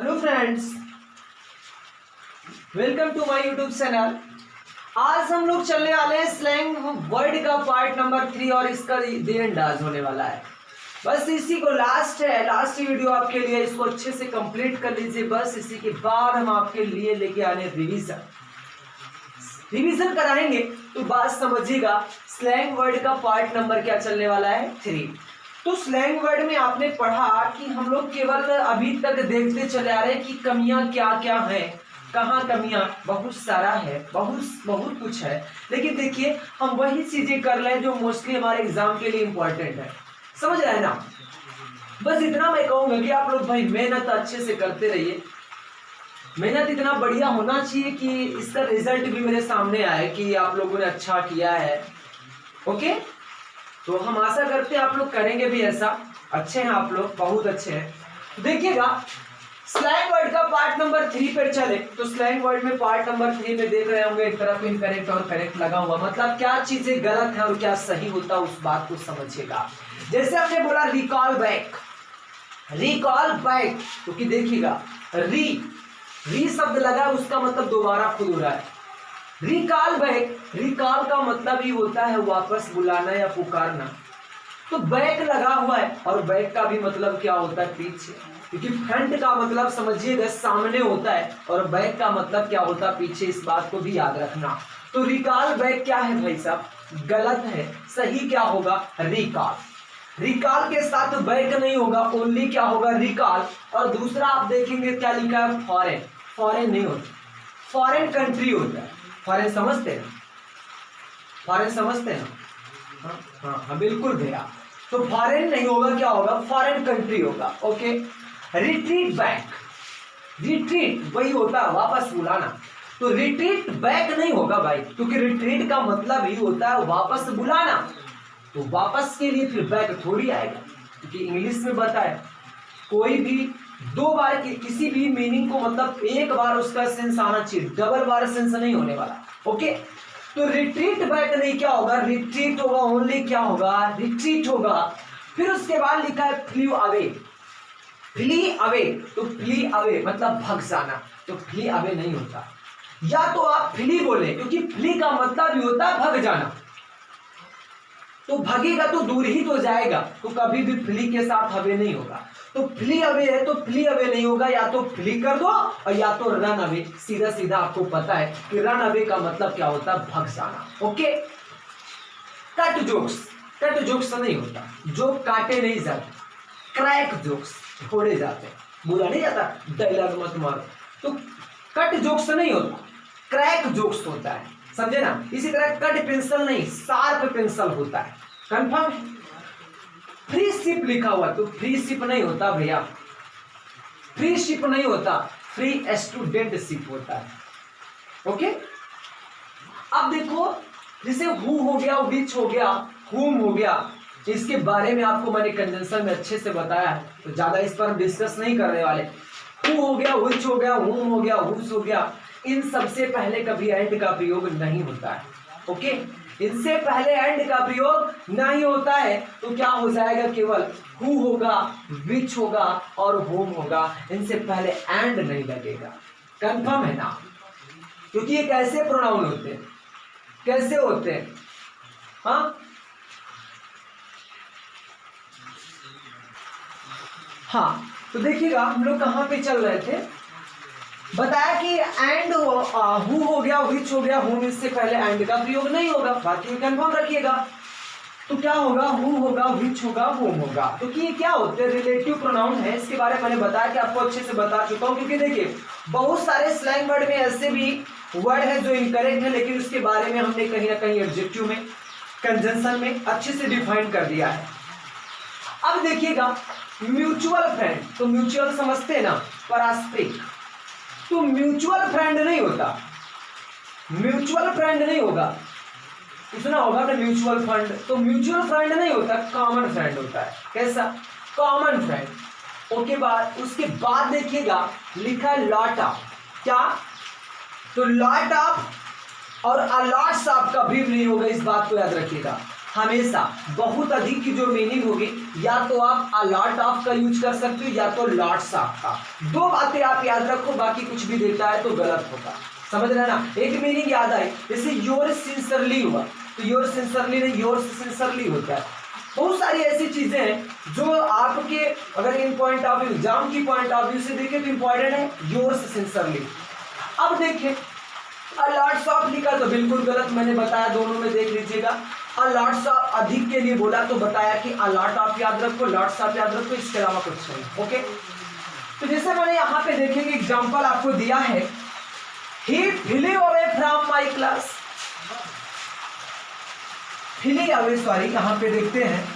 Hello friends, welcome to my YouTube channel. आज हम लोग चलने वाले हैं स्लैंग वर्ड का पार्ट नंबर 3 और इसका दे अंदाज होने वाला है। बस इसी को लास्ट वीडियो आपके लिए, इसको अच्छे से कंप्लीट कर लीजिए। बस इसी के बाद हम आपके लिए लेके आने रिवीजन कराएंगे। तो बात समझिएगा, स्लैंग वर्ड का पार्ट नंबर क्या चलने वाला है 3। तो स्लैंग वर्ड में आपने पढ़ा कि हम लोग केवल अभी तक देखते चले आ रहे हैं कि कमियां क्या क्या हैं। कहाँ कमियां? बहुत सारा है, बहुत कुछ है। लेकिन देखिए, हम वही चीजें कर रहे हैं जो मोस्टली हमारे एग्जाम के लिए इंपॉर्टेंट है। समझ रहे हैं ना? बस इतना मैं कहूंगा कि आप लोग भाई मेहनत अच्छे से करते रहिए। मेहनत इतना बढ़िया होना चाहिए कि इसका रिजल्ट भी मेरे सामने आए कि आप लोगों ने अच्छा किया है। ओके, तो हम आशा करते हैं आप लोग करेंगे भी ऐसा। अच्छे हैं आप लोग, बहुत अच्छे हैं। देखिएगा, स्लैंग वर्ड का पार्ट नंबर 3 पर चले तो स्लैंग वर्ड में पार्ट नंबर 3 में देख रहे होंगे एक तरफ इनकरेक्ट और करेक्ट लगा हुआ, मतलब क्या चीजें गलत है और क्या सही होता है, उस बात को समझिएगा। जैसे हमने बोला रिकॉल बैक, क्योंकि देखिएगा री शब्द लगा, उसका मतलब दोबारा खुद हो रहा है। रिकॉल बैक, रिकॉल का मतलब ही होता है वापस बुलाना या पुकारना। तो बैक लगा हुआ है और बैक का भी मतलब क्या होता है? पीछे। क्योंकि फ्रंट का मतलब समझिएगा सामने होता है और बैक का मतलब क्या होता है? पीछे। इस बात को भी याद रखना। तो रिकॉल बैक क्या है भाई साहब? गलत है। सही क्या होगा? रिकॉल। रिकॉल के साथ बैक नहीं होगा, ओनली क्या होगा? रिकॉल। और दूसरा आप देखेंगे क्या लिखा है? फॉरेन। फॉरेन नहीं होता, फॉरेन कंट्री होता है। फॉरेन समझते हैं? फॉरेन समझते हैं? हाँ, बिल्कुल भैया। तो फॉरेन नहीं होगा, क्या होगा? फॉरेन कंट्री होगा। ओके। रिट्रीट बैक, रिट्रीट वही होता है वापस बुलाना। तो रिट्रीट बैक नहीं होगा भाई, क्योंकि रिट्रीट का मतलब ही होता है वापस बुलाना। तो वापस के लिए फिर बैक थोड़ी आएगा, क्योंकि इंग्लिश में बताया कोई भी दो बार की किसी भी मीनिंग को, मतलब एक बार उसका सेंस आना चाहिए, डबल बार सेंस नहीं होने वाला। ओके। तो रिट्रीट बैक नहीं, क्या होगा? रिट्रीट होगा, ओनली क्या होगा? रिट्रीट होगा। फिर उसके बाद लिखा है फ्ली अवे। फ्ली अवे, तो फ्ली अवे मतलब भग जाना। तो फ्ली अवे नहीं होता, या तो आप फ्ली बोले, क्योंकि फ्ली का मतलब भी होता है भग जाना। तो भगेगा तो दूर ही तो जाएगा, तो कभी भी फ्ली के साथ अवे नहीं होगा। तो फ्ली अवे है तो फ्ली अवे नहीं होगा, या तो फ्ली कर दो और या तो रन अवे। सीधा सीधा आपको पता है कि रन अवे का मतलब क्या होता है? भग जाना। Okay. Cut jokes, cut jokes नहीं होता, जोक काटे नहीं जाते। क्रैक जोक्स छोड़े जाते हैं, बोला नहीं जाता डायलॉग मत मारो। तो कट जोक्स नहीं होता, क्रैक जोक्स होता है, समझे ना? इसी तरह कट पेंसिल नहीं, शार्प पेंसिल होता है। कंफर्म है? फ्री शिप लिखा हुआ, तो फ्री शिप नहीं होता भैया, फ्री शिप नहीं होता, फ्री स्टूडेंट शिप होता है। ओके। अब देखो, जैसे हु हो गया, विच हो गया, हुम हो गया, इसके बारे में आपको मैंने कंजंक्शन में अच्छे से बताया है, तो ज्यादा इस पर हम डिस्कस नहीं करने वाले। हु हो गया, विच हो गया, हुम हो गया, हुस हो गया, इन सबसे पहले कभी एंड का प्रयोग नहीं होता है। ओके। इनसे पहले एंड का प्रयोग नहीं होता है, तो क्या हो जाएगा? केवल हु होगा, विच होगा और होम होगा। इनसे पहले एंड नहीं लगेगा। कंफर्म है ना? क्योंकि ये कैसे प्रोनाउन होते हैं, कैसे होते हैं? हाँ, तो देखिएगा हम लोग कहाँ पे चल रहे थे। बताया कि एंड हु हो गया, विच हो गया, होम, इससे पहले एंड का प्रयोग नहीं होगा। बाकी कंफर्म रखिएगा। तो क्या होगा? हु होगा, विच होगा, होम होगा। क्योंकि ये क्या होते हैं? रिलेटिव प्रोनाउन है। इसके बारे में मैंने बताया कि आपको अच्छे से बता चुका हूँ। क्योंकि देखिए, बहुत सारे स्लैंग वर्ड में ऐसे भी वर्ड है जो इनकरेक्ट है, लेकिन उसके बारे में हमने कहीं ना कहीं एडजेक्टिव में, कंजंक्शन में अच्छे से डिफाइन कर दिया है। अब देखिएगा, म्यूचुअल फ्रेंड, तो म्यूचुअल समझते हैं ना, पारस्परिक। तो म्यूचुअल फ्रेंड नहीं होता, म्यूचुअल फ्रेंड नहीं होगा, सुना होगा ना म्यूचुअल फंड। तो म्यूचुअल फ्रेंड नहीं होता, कॉमन फ्रेंड होता है। कैसा? Common friend. ओके। बाद उसके बाद देखिएगा लिखा है लॉट ऑफ। क्या? तो लॉट ऑफ और अलॉट्स ऑफ कभी भी नहीं होगा, इस बात को याद रखिएगा। हमेशा बहुत अधिक की जो मीनिंग होगी, या तो आप अ लॉट ऑफ का यूज कर सकते हो या तो लॉट्स ऑफ का। दो बातें आप याद रखो, बाकी कुछ भी देता है तो गलत होगा, समझ रहे ना। एक मीनिंग याद आई, जैसे योर सिंसरली हुआ, तो योर सिंसरली नहीं, योर सिंसरली होता है। बहुत सारी ऐसी चीजें हैं जो आपके अगर इन पॉइंट ऑफ व्यू, एग्जाम की पॉइंट ऑफ व्यू से देखें तो इंपॉर्टेंट है, योर्स सिंसरली। अब देखिए अ लॉट्स ऑफ लिखा तो बिल्कुल गलत, मैंने बताया दोनों में देख लीजिएगा। अ लॉट्स ऑफ अधिक के लिए बोला तो बताया कि अ लॉट ऑफ याद रखो, लॉट्स ऑफ याद रखो, इसके अलावा कुछ नहीं। ओके, तो जैसे मैंने यहाँ पे देखेंगे एग्जाम्पल आपको दिया है, he flee away from my class, flee away, sorry यहाँ पे देखते हैं,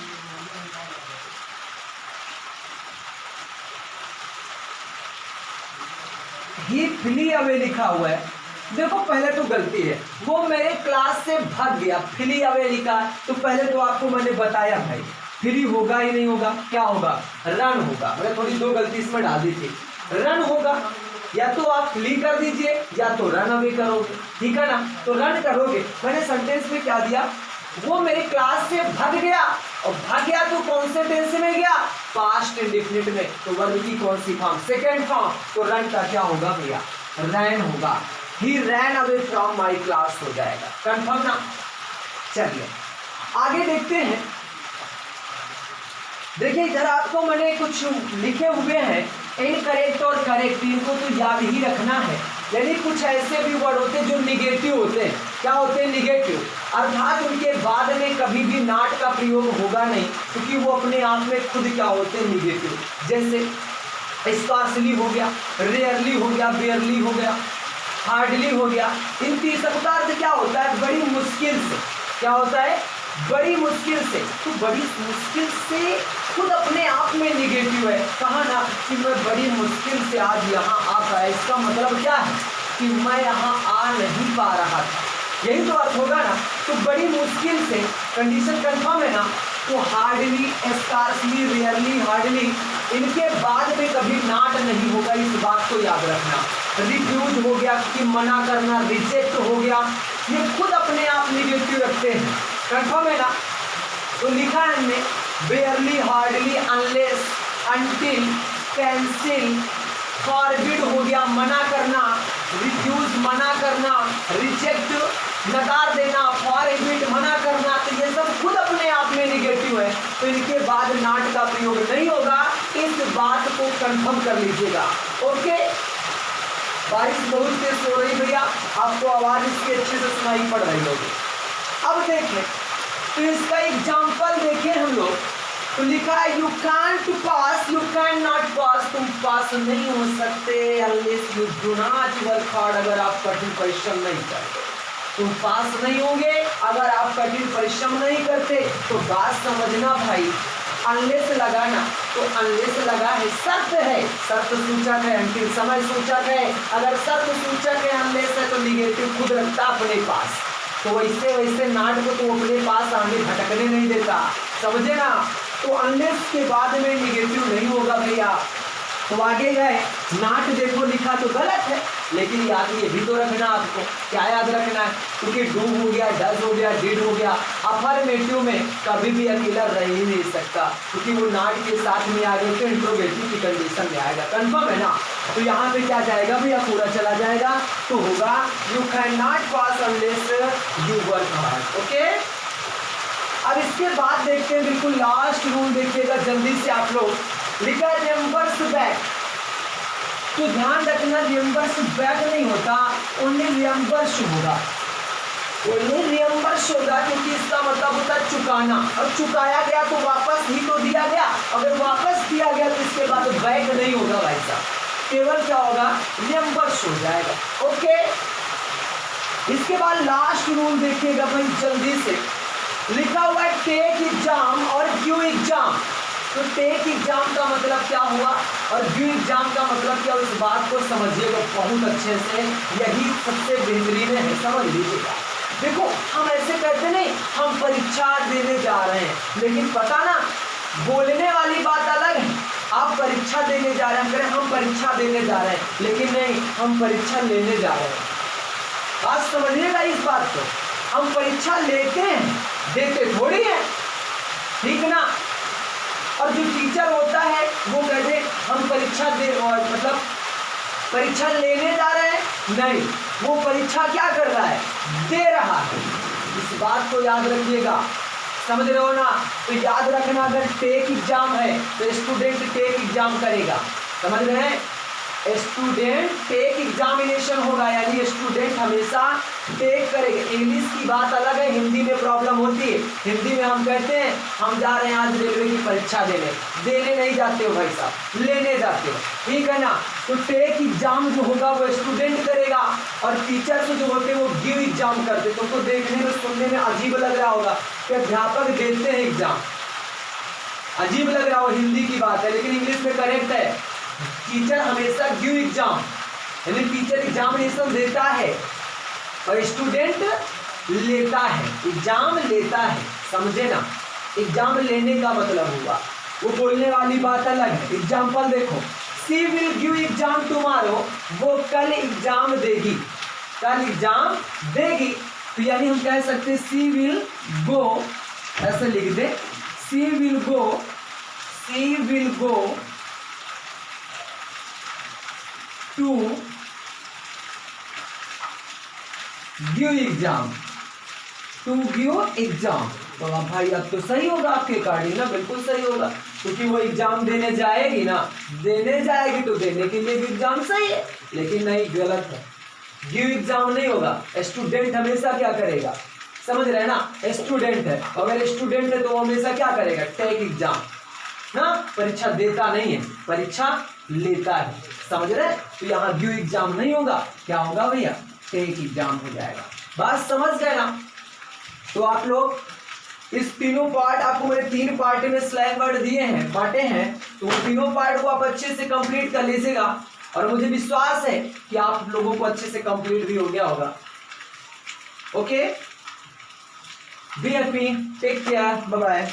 ही फ्ली अवे लिखा हुआ है। देखो पहले तो गलती है, वो मेरे क्लास से भाग गया, फ्ली अवे लिखा, तो पहले तो आपको मैंने बताया भाई फ्री होगा ही नहीं होगा, क्या होगा, रन होगा। मैंने थोड़ी दो गलती इसमें डाल दी थी, रन होगा, या तो आप फ्ली कर दीजिए या तो रन अवे करोगे, ठीक है ना। तो रन करोगे, मैंने सेंटेंस में क्या दिया, वो मेरे क्लास से भाग गया, और भाग गया तो कौन से टेंस में गया, पास्ट इंडेफिनिट में, तो वर्ब की कौन सी फॉर्म, सेकेंड फॉर्म, तो रन का क्या होगा भैया, रैन होगा। He ran away from my class हो जाएगा, कंफर्म ना। चलिए आगे देखते हैं, देखिए इधर आपको मैंने कुछ लिखे हुए हैं इनकरेक्ट और करेक्ट, इनको तो याद ही रखना है। यानी कुछ ऐसे भी वर्ड होते हैं जो निगेटिव होते हैं, क्या होते हैं, निगेटिव, अर्थात उनके बाद में कभी भी नॉट का प्रयोग होगा नहीं, क्योंकि वो अपने आप में खुद क्या होते हैं, निगेटिव। जैसे स्कार्सली हो गया, रेयरली हो गया, बेयरली हो गया, हार्डली हो गया। इन तीसरा का अर्थ क्या होता है, बड़ी मुश्किल से, क्या होता है, बड़ी मुश्किल से। तो बड़ी मुश्किल से खुद अपने आप में निगेटिव है, कहा ना कि मैं बड़ी मुश्किल से आज यहाँ आ पाया, इसका मतलब क्या है कि मैं यहाँ आ नहीं पा रहा था, यही तो अर्थ होगा ना। तो बड़ी मुश्किल से, कंडीशन कंफर्म है ना। तो हार्डली, स्कार्सली, रेयरली, हार्डली, इनके बाद में कभी नॉट नहीं होगा, इस बात को याद रखना। रिफ्यूज हो गया कि मना करना, रिजेक्ट हो गया, ये खुद अपने आप निगेटिव रखते हैं, कंफर्म है ना। तो लिखा है हमने बेयरली, hardly, unless, until, cancel, forbid हो गया मना करना, रिफ्यूज मना करना, रिजेक्ट नकार देना, फॉरबिड मना करना, तो ये सब खुद अपने आप में निगेटिव है, तो इनके बाद नॉट का प्रयोग नहीं होगा, इस बात को कंफर्म कर लीजिएगा। ओके, बारिश बहुत तेज हो रही भैया, आपको आवाज इसकी अच्छे से सुनाई पड़ रही होगी। अब देखें तो इसका एग्जाम्पल देखें हम लोग, तो लिखा है you can't pass, you can not pass, तुम पास नहीं हो सकते unless you do not work hard, अगर आप कठिन परिश्रम नहीं करते। तुम पास नहीं होंगे अगर आप कठिन परिश्रम नहीं करते। तो बात समझना भाई, अनलेस लगाना, तो अनलेस लगा है, शर्त है, शर्त सूचक है, अंतिम समय सूचक है। अगर शर्त सूचक है, अनलेस है, तो निगेटिव खुद रखता अपने पास, तो वैसे वैसे नाट को तो अपने पास आगे भटकने नहीं देता, समझे ना। तो अनलेस के बाद में निगेटिव नहीं होगा भैया। तो आगे गए, नाट देखो लिखा तो गलत है, लेकिन याद ये भी तो रखना आपको, क्या याद रखना है, क्योंकि डू हो गया, डज हो गया, डिड हो गया, अफर्मेटिव में कभी भी अकेला रह ही नहीं सकता, क्योंकि वो नाट के साथ में आ गए तो इंट्रोगेटिव की कंडीशन में आएगा, कंफर्म है ना। तो यहाँ पे क्या जाएगा भैया, पूरा चला जाएगा, तो होगा you can not pass unless you work hard. Okay, अब इसके बाद देखते हैं, बिल्कुल लास्ट रूल देखिएगा जल्दी से आप लोग, लिखा है रिएम्बर्स बैक। तो ध्यान रखना रिएम्बर्स बैक नहीं होता, ओनली रिएम्बर्स होगा, ओनली रिएम्बर्स होगा, क्योंकि इसका मतलब होता है चुकाना, और चुकाया गया तो वापस ही तो दिया गया, अगर वापस दिया गया तो इसके बाद बैक नहीं होगा भाई साहब, केवल क्या होगा, रिएम्बर्स हो जाएगा। ओके, इसके बाद लास्ट रूल देखिएगा भाई जल्दी से, लिखा हुआ है टेक एग्जाम और ड्यू एग्जाम। तो टेक एग्जाम का मतलब क्या हुआ और ड्यू एग्जाम का मतलब क्या, इस बात को समझिएगा बहुत अच्छे से, यही सबसे बेहतरीन है, समझ लीजिएगा। देखो हम ऐसे कहते नहीं, हम परीक्षा देने जा रहे हैं, लेकिन पता ना बोलने वाली बात अलग है, आप परीक्षा देने जा रहे हैं, करें हम परीक्षा देने जा रहे हैं, लेकिन नहीं, हम परीक्षा लेने जा रहे हैं। बात समझिएगा इस बात को, हम परीक्षा लेते हैं देते थोड़ी है, ठीक ना। और जो टीचर होता है वो कहते हम परीक्षा दे, और मतलब परीक्षा लेने जा रहे हैं, नहीं, वो परीक्षा क्या कर रहा है, दे रहा है। इस बात को याद रखिएगा, समझ रहे हो ना। तो याद रखना, अगर टेक एग्जाम है तो स्टूडेंट टेक एग्जाम करेगा, समझ रहे हैं। स्टूडेंट टेक एग्जामिनेशन होगा, यानी स्टूडेंट हमेशा टेक करेगा। इंग्लिश की बात अलग है, हिंदी में प्रॉब्लम होती है। हिंदी में हम कहते हैं हम जा रहे हैं आज रेलवे की परीक्षा देने नहीं जाते हो भाई साहब, लेने जाते हो, ठीक है ना। तो टेक एग्जाम जो होगा वो स्टूडेंट करेगा, और टीचर्स जो होते हैं वो गिव एग्जाम करते। तुमको देखने में सुनने में अजीब लग रहा होगा कि अध्यापक देते हैं एग्जाम, अजीब लग रहा हो, हिंदी की बात है, लेकिन इंग्लिश में करेक्ट है। टीचर हमेशा गिव एग्जाम, यानी टीचर एग्जामिनेशन देता है और स्टूडेंट लेता है, एग्जाम लेता है, समझे ना। एग्जाम लेने का मतलब हुआ, वो बोलने वाली बात अलग है। एग्जाम्पल देखो, सी विल गिव एग्जाम टुमारो, वो कल एग्जाम देगी, कल एग्जाम देगी। तो यानी हम कह सकते हैं सी विल गो, ऐसे लिख दे, she will go to give exam, to give exam. तो अब भाई अब तो सही होगा आपके अकॉर्डिंग ना, बिल्कुल सही होगा, क्योंकि वो एग्जाम देने जाएगी ना, देने जाएगी तो देने के लिए भी एग्जाम सही है। लेकिन नहीं, गलत है, गिव एग्जाम नहीं होगा। स्टूडेंट हमेशा क्या करेगा, समझ रहे हैं ना, स्टूडेंट है, अगर स्टूडेंट है तो वो हमेशा क्या करेगा, टेक एग्जाम ना, परीक्षा देता नहीं है, परीक्षा लेता है, समझ रहे। तो यहाँ गिव एग्जाम नहीं होगा, क्या होगा भैया, टेक एग्जाम हो जाएगा। बात समझ गए ना। तो आप लोग इस तीनों पार्ट, आपको मैंने 3 पार्ट में स्लैंग वर्ड दिए हैं, बांटे हैं, तो वो तीनों पार्ट को आप अच्छे से कंप्लीट कर लीजिएगा, और मुझे विश्वास है कि आप लोगों को अच्छे से कंप्लीट भी हो गया होगा। Okay, be happy, take care, bye bye.